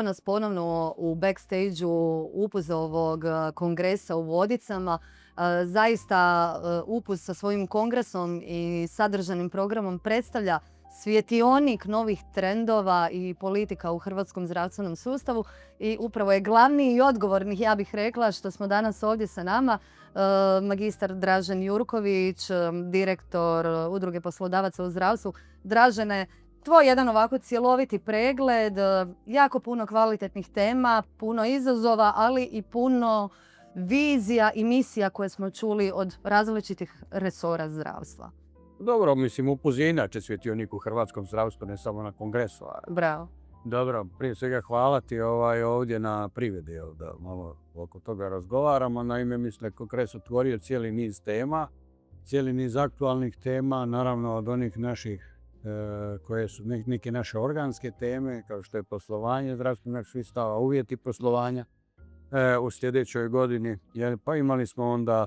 evo nas ponovno u backstage-u UPUZ-ovog kongresa u Vodicama. Zaista UPUZ sa svojim kongresom i sadržanim programom predstavlja svjetionik novih trendova i politika u hrvatskom zdravstvenom sustavu i upravo je glavni i odgovorni, ja bih rekla, što smo danas ovdje sa nama, magistar Dražen Jurković, direktor Udruge poslodavaca u zdravstvu. Dražene, tvoj jedan ovako cjeloviti pregled, jako puno kvalitetnih tema, puno izazova, ali i puno vizija i misija koje smo čuli od različitih resora zdravstva. Dobro, mislim, UPUZ je inače svjetionik u hrvatskom zdravstvu, ne samo na kongresu. Bravo. Dobro, prije svega hvala ti ovdje na privedi, da malo oko toga razgovaramo. Naime, mislim da je kongres otvorio cijeli niz tema, cijeli niz aktualnih tema, naravno od onih naših koje su neke naše organske teme, kao što je poslovanje zdravstvenog sustava, uvjeti poslovanja u sljedećoj godini. Pa imali smo onda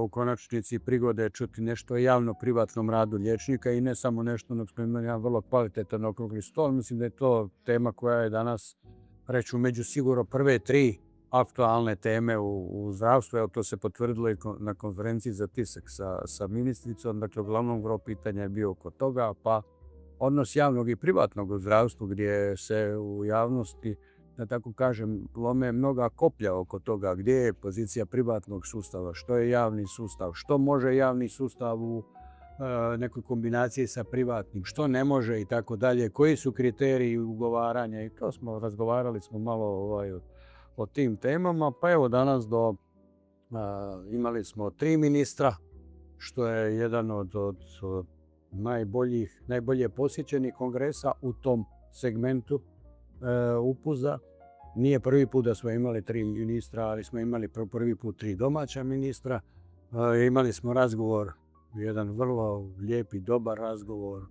u konačnici prigode čuti nešto o javno-privatnom radu liječnika i ne samo nešto, nego smo imali jedan vrlo kvalitetan okrugli stol. Mislim da je to tema koja je danas, reću, među sigurno prve tri aktualne teme u zdravstvu. Evo, to se potvrdilo i na konferenciji za tisak sa ministricom. Dakle, uglavnom gro pitanja je bio oko toga, pa odnos javnog i privatnog u zdravstvu gdje se u javnosti, da tako kažem, lome mnoga koplja oko toga gdje je pozicija privatnog sustava, što je javni sustav, što može javni sustav u nekoj kombinaciji sa privatnim, što ne može i tako dalje, koji su kriteriji ugovaranja i to razgovarali smo malo o tim temama. Pa evo danas imali smo 3 ministra, što je jedan od najbolje posjećenih kongresa u tom segmentu UPUZ-a. Nije prvi put da smo imali 3 ministra, ali smo imali prvi put 3 domaća ministra. Imali smo razgovor, jedan vrlo lijep i dobar razgovor,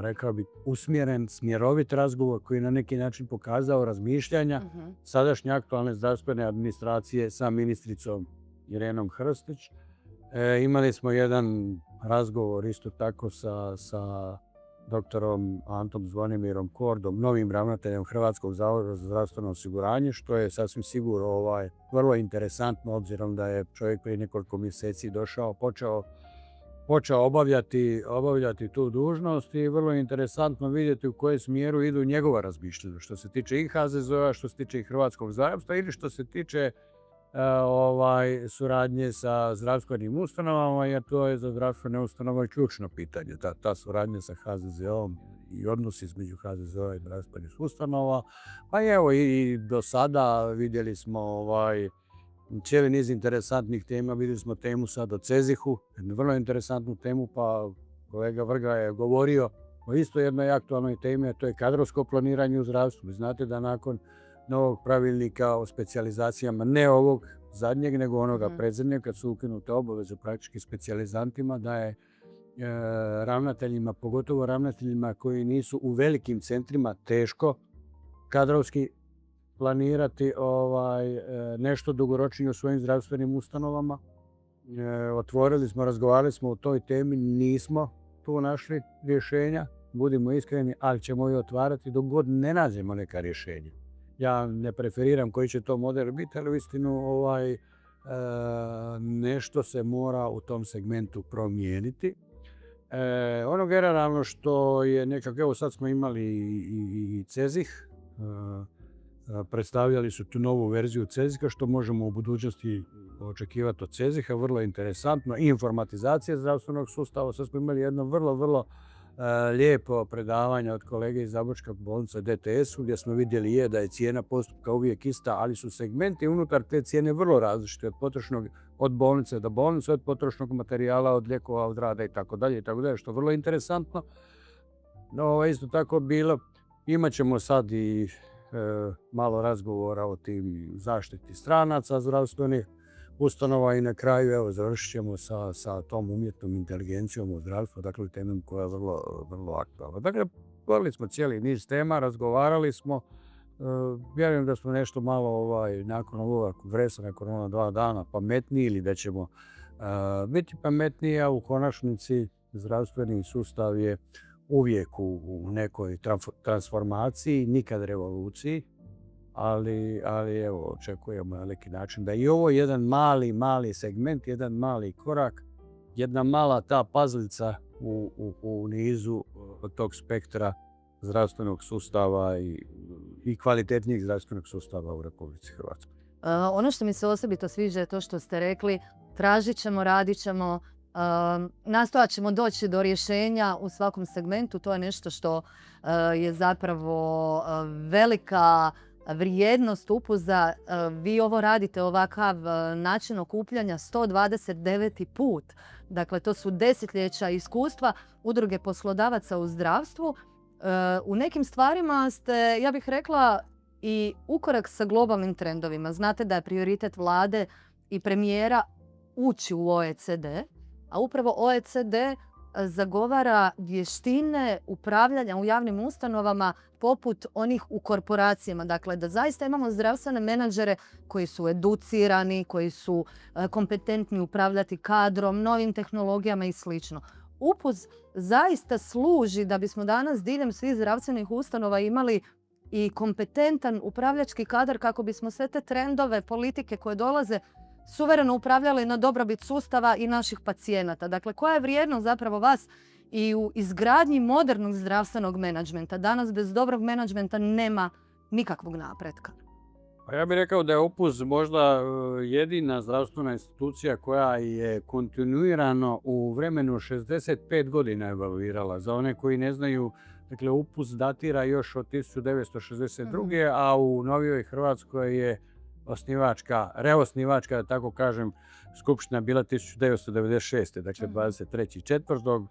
rekao bih usmjeren, smjerovit razgovor koji je na neki način pokazao razmišljanja sadašnje aktualne zdravstvene administracije sa ministricom Irenom Hrstić. Imali smo jedan razgovor isto tako sa doktorom Antom Zvonimirom Kordom, novim ravnateljem Hrvatskog zavoda za zdravstveno osiguranje, što je sasvim sigurno vrlo interesantno, obzirom da je čovjek prije nekoliko mjeseci došao, počeo obavljati tu dužnost i vrlo interesantno vidjeti u kojem smjeru idu njegova razmišljanja, što se tiče i HZZO-a, što se tiče i hrvatskog zdravstva ili što se tiče suradnje sa zdravstvenim ustanovama, jer to je za zdravstvene ustanove ključno pitanje. Ta suradnja sa HZZO-om i odnos između HZZO-a i zdravstvenih ustanova. Pa evo i do sada vidjeli smo cijeli niz interesantnih tema. Vidjeli smo temu sad o CEZIH-u, vrlo interesantnu temu, pa kolega Vrga je govorio o isto jednoj aktualnoj temi, a to je kadrovsko planiranje u zdravstvu. Vi znate da nakon novog pravilnika o specijalizacijama, ne ovog zadnjeg, nego onoga predzadnjeg, kad su ukinute obaveze praktički specijalizantima, da je ravnateljima, pogotovo ravnateljima koji nisu u velikim centrima, teško kadrovski planirati nešto dugoročnije u svojim zdravstvenim ustanovama. Otvorili smo, razgovarali smo o toj temi, nismo tu našli rješenja, budimo iskreni, ali ćemo je otvarati dok god ne nađemo neka rješenja. Ja ne preferiram koji će to model biti, ali uistinu nešto se mora u tom segmentu promijeniti. Ono generalno što je nekako, evo sad smo imali i CEZIH, predstavljali su tu novu verziju CEZIH-a, što možemo u budućnosti očekivati od CEZIH-a, vrlo interesantno, i informatizacija zdravstvenog sustava. Sad smo imali jedno vrlo lijepo predavanje od kolege iz Zabočke bolnice DTS-u, gdje smo vidjeli da je cijena postupka uvijek ista, ali su segmenti unutar te cijene vrlo različiti od bolnice do bolnice, od potrošnog materijala, od lijekova, od rada itd., što je vrlo interesantno. No, isto tako bilo, imat ćemo sad i malo razgovora o tim zaštiti stranaca zdravstvenih ustanova i na kraju evo završit ćemo sa tom umjetnom inteligencijom u zdravstvu, dakle temom koja je vrlo aktualna. Dakle, govorili smo cijeli niz tema, razgovarali smo, vjerujem da smo nešto malo nakon ovoga kongresa, nakon ona 2 dana pametniji ili da ćemo biti pametniji, a u konačnici zdravstveni sustav je uvijek u nekoj transformaciji, nikad revoluciji, ali evo, očekujemo na neki način da i ovo je jedan mali segment, jedan mali korak, jedna mala ta pazlica u nizu tog spektra zdravstvenog sustava i kvalitetnijeg zdravstvenog sustava u Republici Hrvatskoj. Ono što mi se osobito sviđa je to što ste rekli, tražit ćemo, radit ćemo, nastojat ćemo doći do rješenja u svakom segmentu. To je nešto što je zapravo velika vrijednost UPUZ-a. Vi ovo radite, ovakav način okupljanja, 129. put. Dakle, to su desetljeća iskustva Udruge poslodavaca u zdravstvu. U nekim stvarima ste, ja bih rekla, i ukorak sa globalnim trendovima. Znate da je prioritet vlade i premijera ući u OECD, a upravo OECD zagovara vještine upravljanja u javnim ustanovama poput onih u korporacijama. Dakle, da zaista imamo zdravstvene menadžere koji su educirani, koji su kompetentni upravljati kadrom, novim tehnologijama i sl. UPUZ zaista služi da bismo danas diljem svih zdravstvenih ustanova imali i kompetentan upravljački kadar kako bismo sve te trendove, politike koje dolaze suvereno upravljali na dobrobit sustava i naših pacijenata. Dakle, koja je vrijednost zapravo vas i u izgradnji modernog zdravstvenog menadžmenta? Danas bez dobrog menadžmenta nema nikakvog napretka. Pa ja bih rekao da je UPUZ možda jedina zdravstvena institucija koja je kontinuirano u vremenu 65 godina evaluirala. Za one koji ne znaju, dakle, UPUZ datira još od 1962. A u novijoj Hrvatskoj je reosnivačka, da tako kažem, skupština bila 1996. Dakle, 23.4.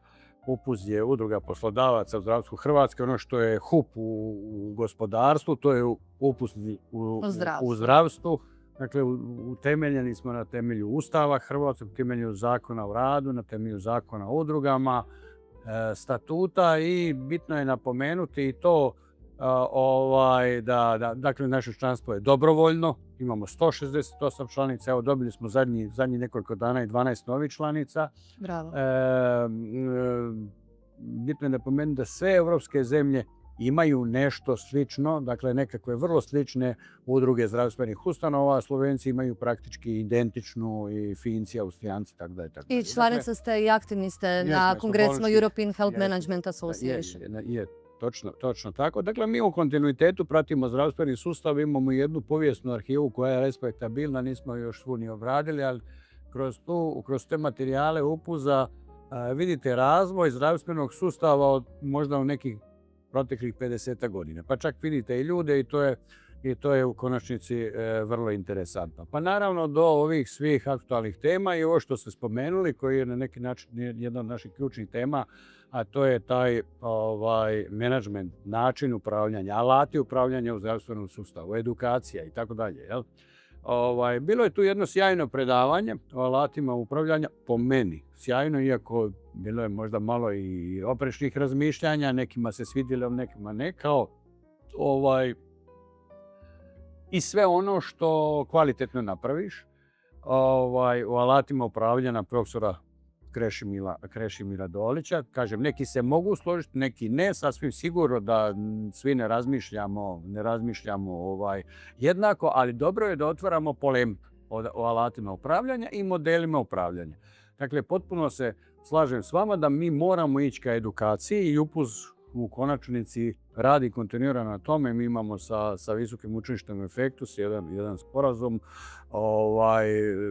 UPUZ je Udruga poslodavaca u zdravstvu Hrvatske. Ono što je HUP u gospodarstvu, to je UPUZ u zdravstvu. Dakle, utemeljeni smo na temelju Ustava Hrvatske, na temelju Zakona o radu, na temelju Zakona o udrugama, statuta i bitno je napomenuti i to dakle, naše članstvo je dobrovoljno. Imamo 168 članica, evo dobili smo zadnji nekoliko dana i 12 novih članica. Bravo. Bitno je napomenuti da sve evropske zemlje imaju nešto slično, dakle nekakve vrlo slične udruge zdravstvenih ustanova. Slovenci imaju praktički identičnu, i Finci, Austrijanci, tako da je tako. I članica ste i aktivni ste na kongresima European Health Management Association. Je. Točno tako. Dakle, mi u kontinuitetu pratimo zdravstveni sustav, imamo jednu povijesnu arhivu koja je respektabilna, nismo još svu ni obradili, ali kroz te materijale UPUZ-a vidite razvoj zdravstvenog sustava od možda u nekih proteklih 50 godina. Pa čak vidite i ljude i to je u konačnici vrlo interesantno. Pa naravno do ovih svih aktualnih tema i ovo što ste spomenuli, koji je na neki način jedna od naših ključnih tema, a to je taj menadžment, način upravljanja, alati upravljanja u zdravstvenom sustavu, edukacija i tako dalje. Bilo je tu jedno sjajno predavanje o alatima upravljanja, po meni sjajno, iako bilo je možda malo i oprečnih razmišljanja, nekima se svidjelo, nekima ne, i sve ono što kvalitetno napraviš u alatima upravljanja profesora Krešimira Dolića. Kažem, neki se mogu složiti, neki ne, sasvim sigurno da svi ne razmišljamo jednako, ali dobro je da otvaramo polemiku o alatima upravljanja i modelima upravljanja. Dakle, potpuno se slažem s vama da mi moramo ići ka edukaciji i UPUZ u konačnici radi kontinuirano na tome. Mi imamo sa Visokim učilištem u Effectus jedan sporazum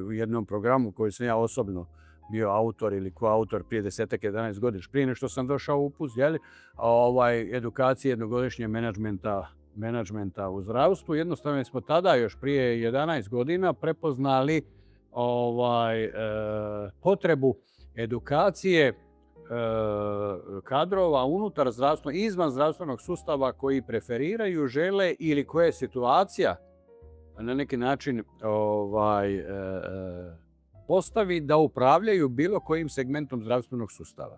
u jednom programu koji sam ja osobno bio autor ili koautor prije 10-11 godina, prije nego što sam došao u UPUZ, edukacije jednogodišnje menadžmenta u zdravstvu. Jednostavno smo tada, još prije 11 godina, prepoznali potrebu edukacije kadrova unutar zdravstvenog i izvan zdravstvenog sustava koji preferiraju, žele ili koja je situacija na neki način postavi da upravljaju bilo kojim segmentom zdravstvenog sustava.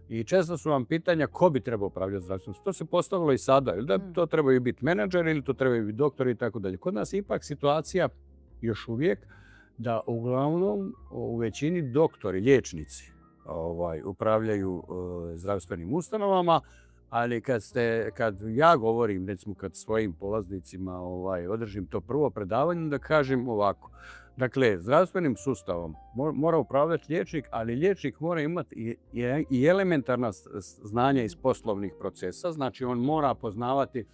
I često su vam pitanja ko bi trebao upravljati zdravstvenom sustavom. To se postavilo i sada. Ili da to trebaju biti menadžeri ili to trebaju biti doktori i tako dalje. Kod nas je ipak situacija još uvijek da uglavnom u većini doktori, liječnici upravljaju zdravstvenim ustanovama, ali kad ja govorim, recimo kad svojim polaznicima održim to prvo predavanje, da kažem ovako. Dakle, zdravstvenim sustavom mora upravljati liječnik, ali liječnik mora imati i elementarna znanja iz poslovnih procesa. Znači, on mora poznavati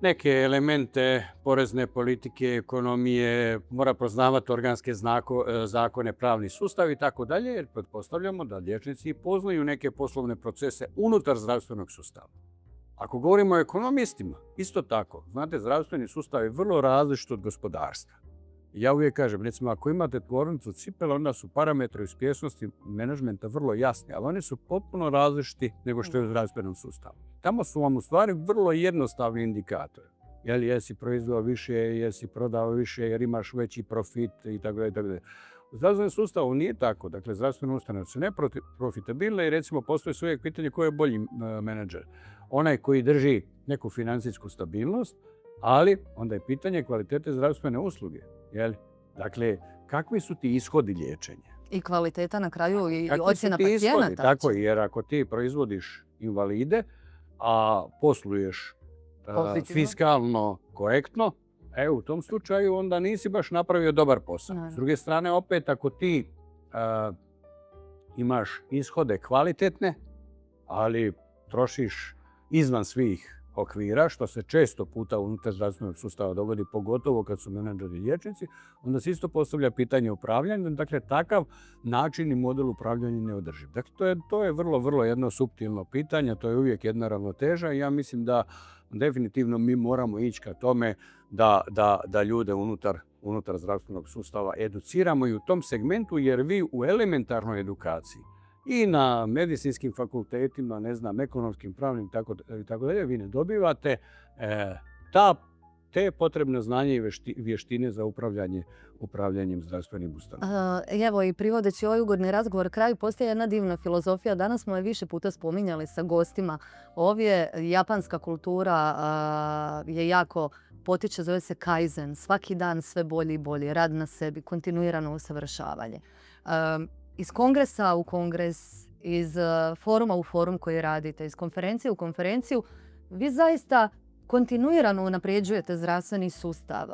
neke elemente porezne politike, ekonomije, mora poznavati organske zakone, pravni sustav i tako dalje, jer pretpostavljamo da liječnici poznaju neke poslovne procese unutar zdravstvenog sustava. Ako govorimo o ekonomistima, isto tako. Znate, zdravstveni sustav je vrlo različit od gospodarstva. Ja uvijek kažem, recimo, ako imate tvornicu cipela, onda su parametri uspješnosti menadžmenta vrlo jasni, ali oni su potpuno različiti nego što je u zdravstvenom sustavu. Tamo su vam u stvari vrlo jednostavni indikatori. Jesi proizveo više, jesi prodao više, jer imaš veći profit i tako dalje. U zdravstvenom sustavu nije tako. Dakle, zdravstvene ustanove su neprofitabilne i recimo postoji uvijek pitanje ko je bolji menadžer. Onaj koji drži neku financijsku stabilnost, ali onda je pitanje kvalitete zdravstvene usluge. Dakle, kakvi su ti ishodi liječenja? I kvaliteta na kraju i ocjena pacijenata. Tako, jer ako ti proizvodiš invalide, a posluješ fiskalno korektno, u tom slučaju onda nisi baš napravio dobar posao. S druge strane, opet, ako ti imaš ishode kvalitetne, ali trošiš izvan svih okvira, što se često puta unutar zdravstvenog sustava dogodi, pogotovo kad su menadžeri i liječnici, onda se isto postavlja pitanje upravljanja. Dakle, takav način i model upravljanja je neodrživ. Dakle, to je vrlo, vrlo jedno suptilno pitanje, to je uvijek jedna ravnoteža i ja mislim da definitivno mi moramo ići ka tome da ljude unutar zdravstvenog sustava educiramo i u tom segmentu, jer vi u elementarnoj edukaciji i na medicinskim fakultetima, ekonomskim, pravnim i tako dalje, vi ne dobivate te potrebne znanje i vještine za upravljanjem zdravstvenim ustanovama. Evo, i privodeći ovaj ugodni razgovor kraju, postoji jedna divna filozofija. Danas smo je više puta spominjali sa gostima. Ovdje japanska kultura je jako potiče, zove se kaizen. Svaki dan sve bolji i bolji, rad na sebi, kontinuirano usavršavanje. Iz kongresa u kongres, iz foruma u forum koji radite, iz konferencije u konferenciju, vi zaista kontinuirano unapređujete zdravstveni sustav.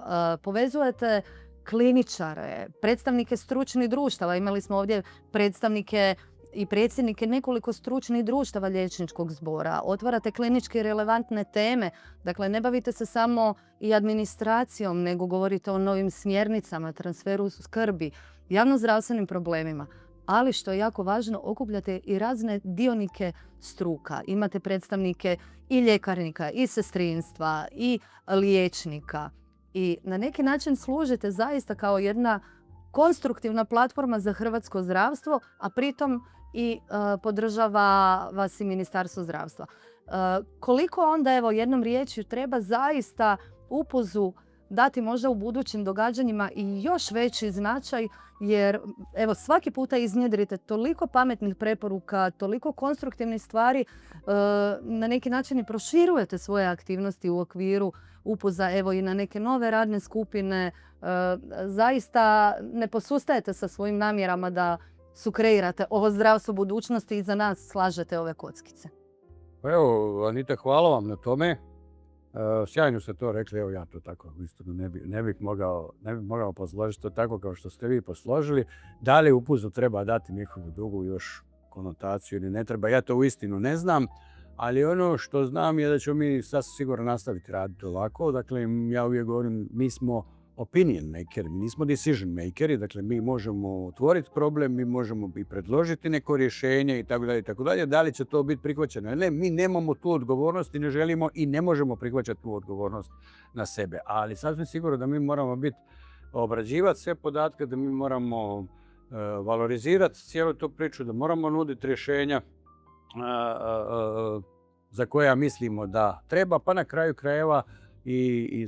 Povezujete kliničare, predstavnike stručnih društava. Imali smo ovdje predstavnike i predsjednike nekoliko stručnih društava liječničkog zbora. Otvarate klinički relevantne teme. Dakle, ne bavite se samo i administracijom, nego govorite o novim smjernicama, transferu skrbi, javnozdravstvenim problemima. Ali što je jako važno, okupljate i razne dionike struka. Imate predstavnike i ljekarnika, i sestrinstva, i liječnika. I na neki način služite zaista kao jedna konstruktivna platforma za hrvatsko zdravstvo, a pritom i podržava vas i Ministarstvo zdravstva. Koliko onda, evo, jednom riječju treba zaista UPUZ-u dati možda u budućim događanjima i još veći značaj, jer evo svaki puta iznjedrite toliko pametnih preporuka, toliko konstruktivnih stvari, na neki način i proširujete svoje aktivnosti u okviru UPUZ-a, evo i na neke nove radne skupine. Zaista ne posustajete sa svojim namjerama da sukreirate ovo zdravstvo budućnosti i za nas slažete ove kockice. Evo, Anita, hvala vam na tome. Sjajno ste to rekli, evo ja to tako uistinu ne bih mogao posložiti to tako kao što ste vi posložili. Da li UPUZ-u treba dati njihovu drugu još konotaciju ili ne treba, ja to uistinu ne znam, ali ono što znam je da ćemo mi sasvim sigurno nastaviti raditi ovako. Dakle, ja uvijek govorim, mi smo opinion makeri, mi nismo decision makeri, dakle mi možemo otvoriti problem, mi možemo i predložiti neko rješenje i tako dalje i tako dalje. Da li će to biti prihvaćeno ili ne, mi nemamo tu odgovornost i ne želimo i ne možemo prihvaćati tu odgovornost na sebe. Ali sasvim sigurno da mi moramo obrađivati sve podatke, da mi moramo valorizirati cijelu tu priču, da moramo nuditi rješenja za koja mislimo da treba, pa na kraju krajeva i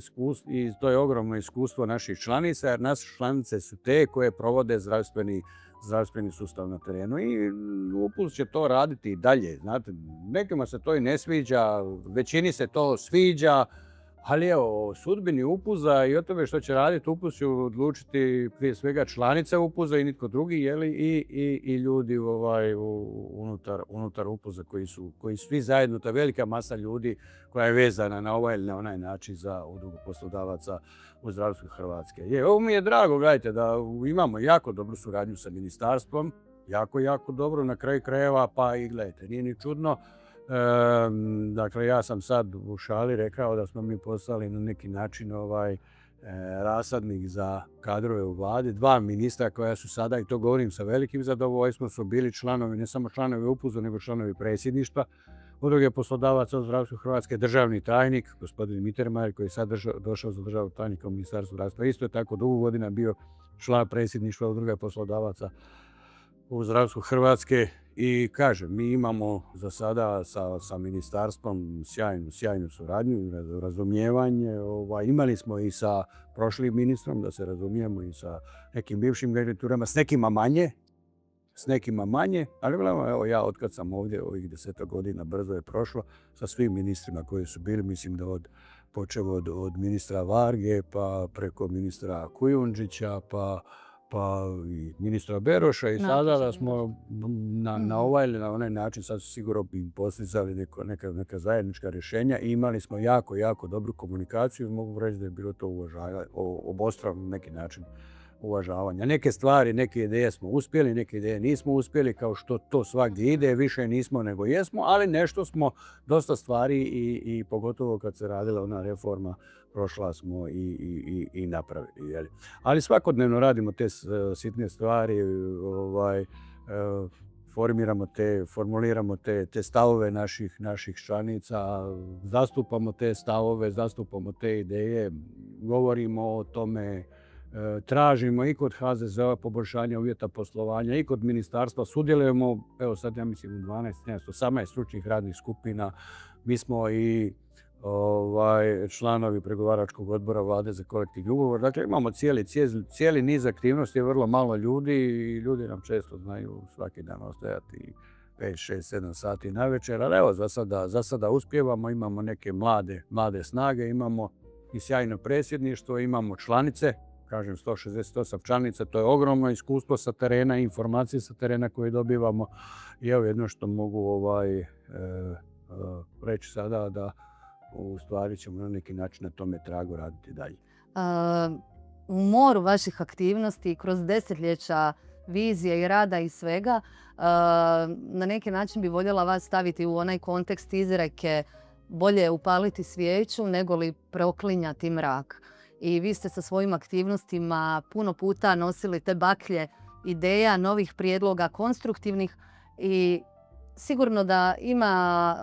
to je ogromno iskustvo naših članica, jer naše članice su te koje provode zdravstveni sustav na terenu i UPUZ će to raditi i dalje. Znate, nekima se to i ne sviđa, većini se to sviđa, Ali evo, o sudbini UPUZ-a i o tome što će raditi UPUZ će odlučiti prije svega članice UPUZ-a i nitko drugi, i ljudi unutar UPUZ-a koji svi zajedno, ta velika masa ljudi koja je vezana na ovaj ili na onaj način za Udrugu poslodavaca u zdravstvu Hrvatske. Ovo mi je drago, gledajte, da imamo jako dobru suradnju sa ministarstvom, jako dobro, na kraju krajeva, pa i gledajte, nije ni čudno. Dakle, ja sam sad u šali rekao da smo mi poslali na neki način rasadnik za kadrove u vladi. 2 ministra koja su sada, i to govorim sa velikim zadovoljstvom, su bili članovi, ne samo članovi UPUZ-a, nego članovi predsjedništva Udruge poslodavaca u zdravstvu Hrvatske, državni tajnik, gospodin Mittermeier, koji je sad došao za državnog tajnika u Ministarstvu zdravstva. Isto je tako dugo godina bio član predsjedništva Udruge poslodavaca u zdravstvu Hrvatske. I kažem, mi imamo za sada sa ministarstvom sjajnu suradnju i razumijevanje. Imali smo i sa prošlim ministrom, da se razumijemo, i sa nekim bivšim garniturama, s nekima manje, ali evo ja otkad sam ovdje, ovih 10 godina brzo je prošlo, sa svim ministrima koji su bili, mislim da počev od ministra Varge, pa preko ministra Kujundžića, pa i ministra Beroša, i sada da smo na ovaj ili na onaj način sad sigurno bi postizali neka zajednička rješenja i imali smo jako dobru komunikaciju. Mogu reći da je bilo to obostrano na neki način uvažavanja. Neke stvari, neke ideje smo uspjeli, neke ideje nismo uspjeli, kao što to svagdje ide, više nismo nego jesmo, ali nešto smo, dosta stvari i pogotovo kad se radila ona reforma, prošla smo i napravili. Jeli. Ali svakodnevno radimo te sitne stvari, formuliramo te stavove naših članica, zastupamo te stavove, zastupamo te ideje, govorimo o tome, tražimo i kod HZZO-a poboljšanje uvjeta poslovanja, i kod ministarstva sudjelujemo, evo sad ja mislim 12, 18 stručnih radnih skupina. Mi smo i članovi pregovaračkog odbora vlade za kolektivni ugovor. Dakle, imamo cijeli niz aktivnosti, je vrlo malo ljudi i ljudi nam često znaju svaki dan ostajati 5, 6, 7 sati navečer, ali evo za sada uspijevamo, imamo neke mlade snage, imamo i sjajno predsjedništvo, imamo članice, kažem 168 članica, to je ogromno iskustvo sa terena, informacije sa terena koje dobivamo, i evo jedno što mogu reći sada, da u stvari ćemo na neki način na tome tragu raditi dalje. U moru vaših aktivnosti, kroz desetljeća vizije i rada i svega, na neki način bi voljela vas staviti u onaj kontekst izreke bolje je upaliti svijeću nego li proklinjati mrak. I vi ste sa svojim aktivnostima puno puta nosili te baklje ideja, novih prijedloga, konstruktivnih, i sigurno da ima,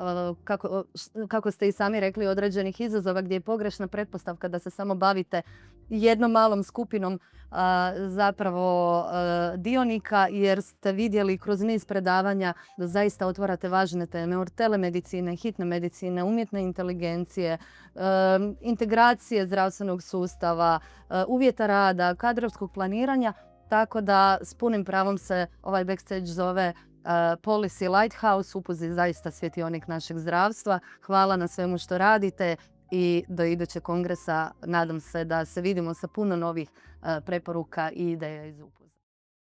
kako ste i sami rekli, određenih izazova gdje je pogrešna pretpostavka da se samo bavite jednom malom skupinom zapravo dionika, jer ste vidjeli kroz niz predavanja da zaista otvarate važne teme od telemedicine, hitne medicine, umjetne inteligencije, integracije zdravstvenog sustava, uvjeta rada, kadrovskog planiranja, tako da s punim pravom se ovaj backstage zove Policy Lighthouse, UPUZ je zaista svjetionik našeg zdravstva. Hvala na svemu što radite i do idućeg kongresa nadam se da se vidimo sa puno novih preporuka i ideja iz UPUZ-a.